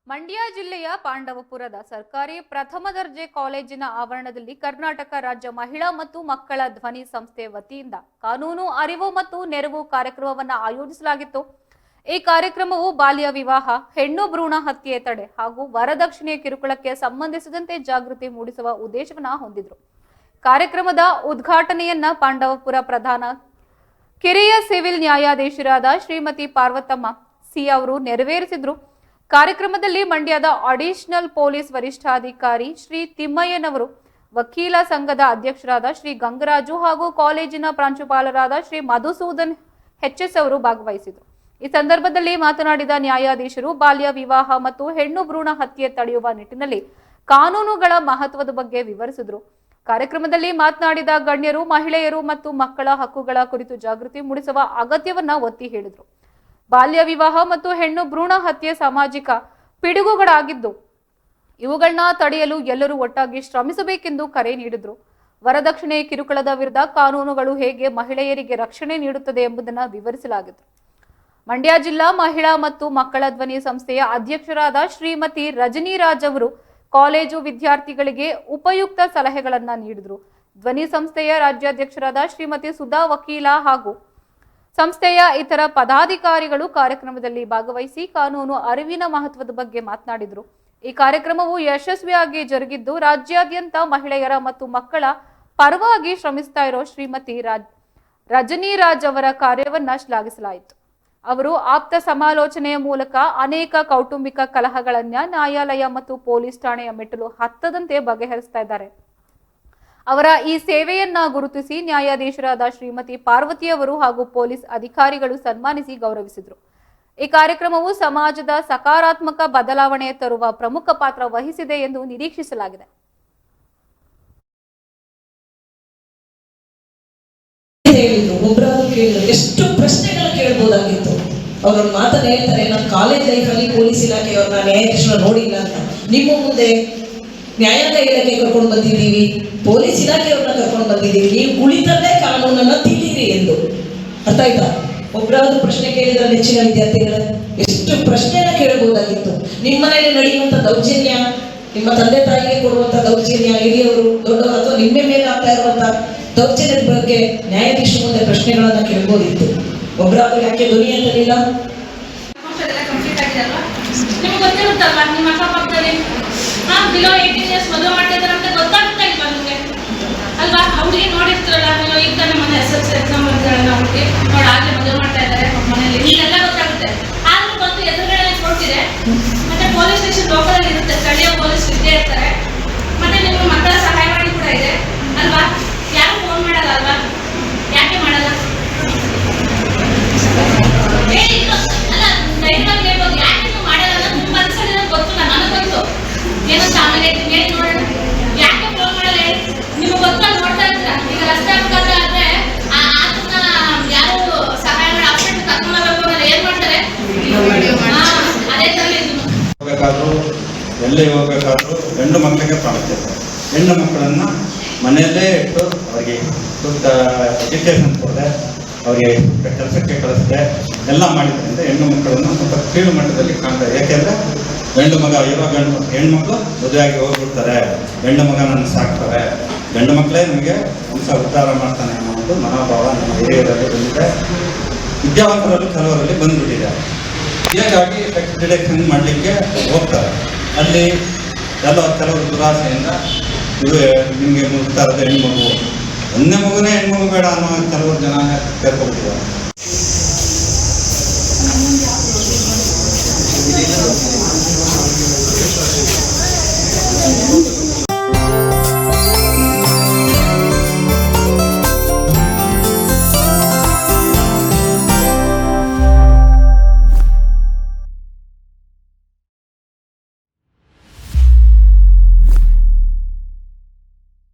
ಮಂಡ್ಯ ಜಿಲ್ಲೆಯ ಪಾಂಡವಪುರದ ಸರ್ಕಾರಿ ಪ್ರಥಮ ದರ್ಜೆ ಕಾಲೇಜಿನ ಆವರಣದಲ್ಲಿ ಕರ್ನಾಟಕ ರಾಜ್ಯ ಮಹಿಳಾ ಮತ್ತು ಮಕ್ಕಳ ಧ್ವನಿ ಸಂಸ್ಥೆ ವತಿಯಿಂದ ಕಾನೂನು ಅರಿವು ಮತ್ತು ನೆರವು ಕಾರ್ಯಕ್ರಮವನ್ನು ಆಯೋಜಿಸಲಾಗಿತ್ತು. ಈ ಕಾರ್ಯಕ್ರಮವು ಬಾಲ್ಯ ವಿವಾಹ, ಹೆಣ್ಣು ಭ್ರೂಣ ಹತ್ಯೆ ತಡೆ ಹಾಗೂ ವರದಕ್ಷಿಣೆ ಕಿರುಕುಳಕ್ಕೆ ಸಂಬಂಧಿಸಿದಂತೆ ಜಾಗೃತಿ ಮೂಡಿಸುವ ಉದ್ದೇಶವನ್ನು ಹೊಂದಿದ್ರು. ಕಾರ್ಯಕ್ರಮದ ಉದ್ಘಾಟನೆಯನ್ನ ಪಾಂಡವಪುರ ಪ್ರಧಾನ ಕಿರಿಯ ಸಿವಿಲ್ ನ್ಯಾಯಾಧೀಶರಾದ ಶ್ರೀಮತಿ ಪಾರ್ವತಮ್ಮ ಸಿ ಅವರು ನೆರವೇರಿಸಿದ್ರು. ಕಾರ್ಯಕ್ರಮದಲ್ಲಿ ಮಂಡ್ಯದ ಅಡಿಷನಲ್ ಪೊಲೀಸ್ ವರಿಷ್ಠಾಧಿಕಾರಿ ಶ್ರೀ ತಿಮ್ಮಯ್ಯನವರು, ವಕೀಲ ಸಂಘದ ಅಧ್ಯಕ್ಷರಾದ ಶ್ರೀ ಗಂಗರಾಜು ಹಾಗೂ ಕಾಲೇಜಿನ ಪ್ರಾಂಶುಪಾಲರಾದ ಶ್ರೀ ಮಧುಸೂದನ್ ಎಚ್ಎಸ್ ಅವರು ಭಾಗವಹಿಸಿದರು. ಈ ಸಂದರ್ಭದಲ್ಲಿ ಮಾತನಾಡಿದ ನ್ಯಾಯಾಧೀಶರು ಬಾಲ್ಯ ವಿವಾಹ ಮತ್ತು ಹೆಣ್ಣು ಭ್ರೂಣ ಹತ್ಯೆ ತಡೆಯುವ ನಿಟ್ಟಿನಲ್ಲಿ ಕಾನೂನುಗಳ ಮಹತ್ವದ ಬಗ್ಗೆ ವಿವರಿಸಿದರು. ಕಾರ್ಯಕ್ರಮದಲ್ಲಿ ಮಾತನಾಡಿದ ಗಣ್ಯರು ಮಹಿಳೆಯರು ಮತ್ತು ಮಕ್ಕಳ ಹಕ್ಕುಗಳ ಕುರಿತು ಜಾಗೃತಿ ಮೂಡಿಸುವ ಅಗತ್ಯವನ್ನ ಒತ್ತಿ ಹೇಳಿದರು. ಬಾಲ್ಯ ವಿವಾಹ ಮತ್ತು ಹೆಣ್ಣು ಭ್ರೂಣ ಹತ್ಯೆ ಸಾಮಾಜಿಕ ಪಿಡುಗುಗಳಾಗಿದ್ದು ಇವುಗಳನ್ನ ತಡೆಯಲು ಎಲ್ಲರೂ ಒಟ್ಟಾಗಿ ಶ್ರಮಿಸಬೇಕೆಂದು ಕರೆ ನೀಡಿದ್ರು. ವರದಕ್ಷಿಣೆ ಕಿರುಕುಳದ ವಿರುದ್ಧ ಕಾನೂನುಗಳು ಹೇಗೆ ಮಹಿಳೆಯರಿಗೆ ರಕ್ಷಣೆ ನೀಡುತ್ತದೆ ಎಂಬುದನ್ನು ವಿವರಿಸಲಾಗಿತ್ತು. ಮಂಡ್ಯ ಜಿಲ್ಲಾ ಮಹಿಳಾ ಮತ್ತು ಮಕ್ಕಳ ಧ್ವನಿ ಸಂಸ್ಥೆಯ ಅಧ್ಯಕ್ಷರಾದ ಶ್ರೀಮತಿ ರಜನಿರಾಜ್ ಅವರು ಕಾಲೇಜು ವಿದ್ಯಾರ್ಥಿಗಳಿಗೆ ಉಪಯುಕ್ತ ಸಲಹೆಗಳನ್ನ ನೀಡಿದ್ರು. ಧ್ವನಿ ಸಂಸ್ಥೆಯ ರಾಜ್ಯಾಧ್ಯಕ್ಷರಾದ ಶ್ರೀಮತಿ ಸುಧಾ ವಕೀಲ ಹಾಗೂ ಸಂಸ್ಥೆಯ ಇತರ ಪದಾಧಿಕಾರಿಗಳು ಕಾರ್ಯಕ್ರಮದಲ್ಲಿ ಭಾಗವಹಿಸಿ ಕಾನೂನು ಅರಿವಿನ ಮಹತ್ವದ ಬಗ್ಗೆ ಮಾತನಾಡಿದರು. ಈ ಕಾರ್ಯಕ್ರಮವು ಯಶಸ್ವಿಯಾಗಿ ಜರುಗಿದ್ದು ರಾಜ್ಯಾದ್ಯಂತ ಮಹಿಳೆಯರ ಮತ್ತು ಮಕ್ಕಳ ಪರವಾಗಿ ಶ್ರಮಿಸ್ತಾ ಇರೋ ಶ್ರೀಮತಿ ರಜನಿರಾಜ್ ಅವರ ಕಾರ್ಯವನ್ನ ಶ್ಲಾಘಿಸಲಾಯಿತು. ಅವರು ಆಪ್ತ ಸಮಾಲೋಚನೆಯ ಮೂಲಕ ಅನೇಕ ಕೌಟುಂಬಿಕ ಕಲಹಗಳನ್ನ ನ್ಯಾಯಾಲಯ ಮತ್ತು ಪೊಲೀಸ್ ಠಾಣೆಯ ಮೆಟ್ಟಲು ಹತ್ತದಂತೆ ಬಗೆಹರಿಸ್ತಾ ಇದ್ದಾರೆ. ಅವರ ಈ ಸೇವೆಯನ್ನ ಗುರುತಿಸಿ ನ್ಯಾಯಾಧೀಶರಾದ ಶ್ರೀಮತಿ ಪಾರ್ವತಿಯವರು ಹಾಗೂ ಪೊಲೀಸ್ ಅಧಿಕಾರಿಗಳು ಸನ್ಮಾನಿಸಿ ಗೌರವಿಸಿದರು. ಈ ಕಾರ್ಯಕ್ರಮವು ಸಮಾಜದ ಸಕಾರಾತ್ಮಕ ಬದಲಾವಣೆ ತರುವ ಪ್ರಮುಖ ಪಾತ್ರ ವಹಿಸಿದೆ ಎಂದು ನಿರೀಕ್ಷಿಸಲಾಗಿದೆ. ಎಷ್ಟು ಪ್ರಶ್ನೆಗಳು ಕೇಳಬಹುದಾಗಿತ್ತು. ಅವ್ರೊಂದು ಮಾತನ್ನ ಹೇಳ್ತಾರೆ, ನಾನು ಕಾಲೇಜ್ ಲೈಫಲ್ಲಿ ಪೊಲೀಸ್ ಇಲಾಖೆಯವ್ರನ್ನ ನ್ಯಾಯಾಧೀಶರನ್ನ ನೋಡಿಲ್ಲ ಅಂತ. ನಿಮ್ಮ ಮುಂದೆ ನ್ಯಾಯಾಂಗ ಇಲಾಖೆ ಕರ್ಕೊಂಡು ಬಂದಿದ್ದೀವಿ, ಪೊಲೀಸ್ ಇಲಾಖೆಯವ್ರನ್ನ ಕರ್ಕೊಂಡು ಬಂದಿದ್ದೀವಿ, ನೀವು ಕುಳಿತಲ್ಲೇ ಕಾನೂನನ್ನ ತಿಳಿಯಿರಿ ಎಂದು. ಅರ್ಥ ಆಯ್ತಾ? ಒಬ್ಬರಾದ್ರೂ ಪ್ರಶ್ನೆ ಕೇಳಿದ್ರೆ ನೆಚ್ಚಿನ ವಿದ್ಯಾರ್ಥಿಗಳ ಎಷ್ಟು ಪ್ರಶ್ನೆನ ಕೇಳಬಹುದಾಗಿತ್ತು. ನಿಮ್ಮ ಮನೆಯಲ್ಲಿ ನಡೆಯುವಂತ ದೌರ್ಜನ್ಯ, ನಿಮ್ಮ ತಂದೆ ತಾಯಿಗೆ ಕೊಡುವಂತ ದೌರ್ಜನ್ಯ, ಹಿರಿಯವರು ದೊಡ್ಡವರು ಅಥವಾ ನಿಮ್ಮ ಮೇಲೆ ಆಗ್ತಾ ಇರುವಂತ ದೌರ್ಜನ್ಯದ ಬಗ್ಗೆ ನ್ಯಾಯಾಧೀಶರ ಮುಂದೆ ಪ್ರಶ್ನೆಗಳನ್ನ ಕೇಳ್ಬೋದಿತ್ತು. ಒಬ್ಬರಾದ್ರೂ ಯಾಕೆ ಧ್ವನಿ ಅಂತಲಿಲ್ಲ? ಬಿಲೋ 18 ಇಯರ್ಸ್ ಮದುವೆ ಮಾಡ್ತಿದ್ದಾರೆ ಅಂತ ಗೊತ್ತಾಗ್ತಾ ಇಲ್ವಾ ನಿಮಗೆ? ಅಲ್ವಾ? ಹುಡುಗಿ ನೋಡಿರ್ತಾರಲ್ಲ, ನೀವು ಈಗ ತಾನೇ ಮನೆ SSLC ಎಕ್ಸಾಮ್ ಬಂದಿರಲ್ಲ, ಹುಡುಗಿ ನೋಡಿ ಆಗ್ಲೇ ಮದುವೆ ಮಾಡ್ತಾ ಇದ್ದಾರೆ ಮನೆಯಲ್ಲಿ, ಇದೆಲ್ಲ ಗೊತ್ತಾಗುತ್ತೆ. ಆದ್ರೂ ಬಂದು ಎದುರುಗಡೆ ಕೊಡ್ತಿದೆ. ಮತ್ತೆ ಪೊಲೀಸ್ ಸ್ಟೇಷನ್ ಲೋಕಲ್ ಅಲ್ಲಿ ಇರುತ್ತೆ, ಸ್ಥಳೀಯ ಪೊಲೀಸ್ ಇದ್ದೇ ಇರ್ತಾರೆ. ಮತ್ತೆ ನಿಮ್ಮ ಮಕ್ಕಳ ಸಹಾಯವಾಣಿ ಕೂಡ ಇದೆ ಅಲ್ವಾ? ಯಾರು ಫೋನ್ ಮಾಡಲ್ಲ ಅಲ್ವಾ? ಯಾಕೆ ಮಾಡಲ್ಲ? ಅಲ್ಲ, ಧೈರ್ಯವಾಗಿ ಹೇಳ್ಬೋದು, ಯಾಕೆ ನೀವು ಮಾಡಲ್ಲ ಅನ್ನೋದು ನಿಮ್ಮ ಮನಸ್ಸಲ್ಲಿ ಗೊತ್ತು, ನನಗೆ ಗೊತ್ತು. ಏನಂತ ಆಮೇಲೆ ಹೇಳಿ ನೋಡೋಣ. ಯಾಕೆ ಫೋನ್ ಮಾಡಲ್ಲ ಹೇಳಿ? ನಿಮ್ಗೆ ಗೊತ್ತಾ? ನೋಡ್ತಾ ಇದ್ರ ಈಗ ರಸ್ತೆ ಅಪಘಾತ ಆದ್ರೆ ಅದನ್ನ ಯಾರು ಸಹಾಯ ಮಾಡಿ ಆಪರೇಟ್ ಕರ್ಕೊಂಡು ಹೋಗ್ಬೇಕು ಏನ್ ಮಾಡ್ತಾರೆ? ಅದೇ ತರ ಹೋಗ್ಬೇಕಾದ್ರೂ ಎಲ್ಲೇ ಹೋಗ್ಬೇಕಾದ್ರೂ ಹೆಣ್ಣು ಮಕ್ಕಳಿಗೆ ಪ್ರಾಮುಖ್ಯತೆ. ಹೆಣ್ಣು ಮಕ್ಕಳನ್ನ ಮನೆಯಲ್ಲೇ ಇಟ್ಟು ಅವರಿಗೆ ಸೂಕ್ತ ಎಜುಕೇಶನ್ ಕೊಡದೆ, ಅವರಿಗೆ ಕೆಲಸಕ್ಕೆ ಕಳಿಸದೆ ಎಲ್ಲ ಮಾಡಿದ್ರಿಂದ ಹೆಣ್ಣು ಮಕ್ಕಳನ್ನು ಸ್ವಲ್ಪ ಕೀಳು ಮಟ್ಟದಲ್ಲಿ ಕಾಣ್ತಾರೆ. ಯಾಕೆಂದ್ರೆ ಗಂಡು ಮಗ ಇರೋ ಹೆಣ್ಮಕ್ಳು ಮದುವೆಯಾಗಿ ಹೋಗ್ಬಿಡ್ತಾರೆ, ಗಂಡು ಮಗ ನನ್ನ ಸಾಕ್ತಾರೆ, ಗಂಡು ಮಕ್ಕಳೇ ನಮಗೆ ವಂಶ ಉದ್ಧಾರ ಮಾಡ್ತಾನೆ ಅನ್ನೋ ಒಂದು ಮನೋಭಾವ ನಮ್ಮ ಹಿರಿಯರಲ್ಲಿ ಬಂದಿದೆ, ವಿದ್ಯಾವಂತರಲ್ಲಿ ಕೆಲವರಲ್ಲಿ ಬಂದ್ಬಿಟ್ಟಿದೆ. ಹೀಗಾಗಿ ಸೆಕ್ಸ್ ಡಿಟೆಕ್ಷನ್ ಮಾಡಲಿಕ್ಕೆ ಹೋಗ್ತಾರೆ. ಅಲ್ಲಿ ಕೆಲವರು ದುರಾಸೆಯಿಂದ ಇದು ನಿಮಗೆ ಮುಗ್ತಾ ಇರೋದು ಹೆಣ್ಮಗು, ಒಂದೇ ಮಗುನೇ ಹೆಣ್ಮಗು ಬೇಡ ಅನ್ನೋ ಕೆಲವರು ಜನ ಸೇರ್ಕೊಬಿಟ್ಟಿದ್ದಾರೆ.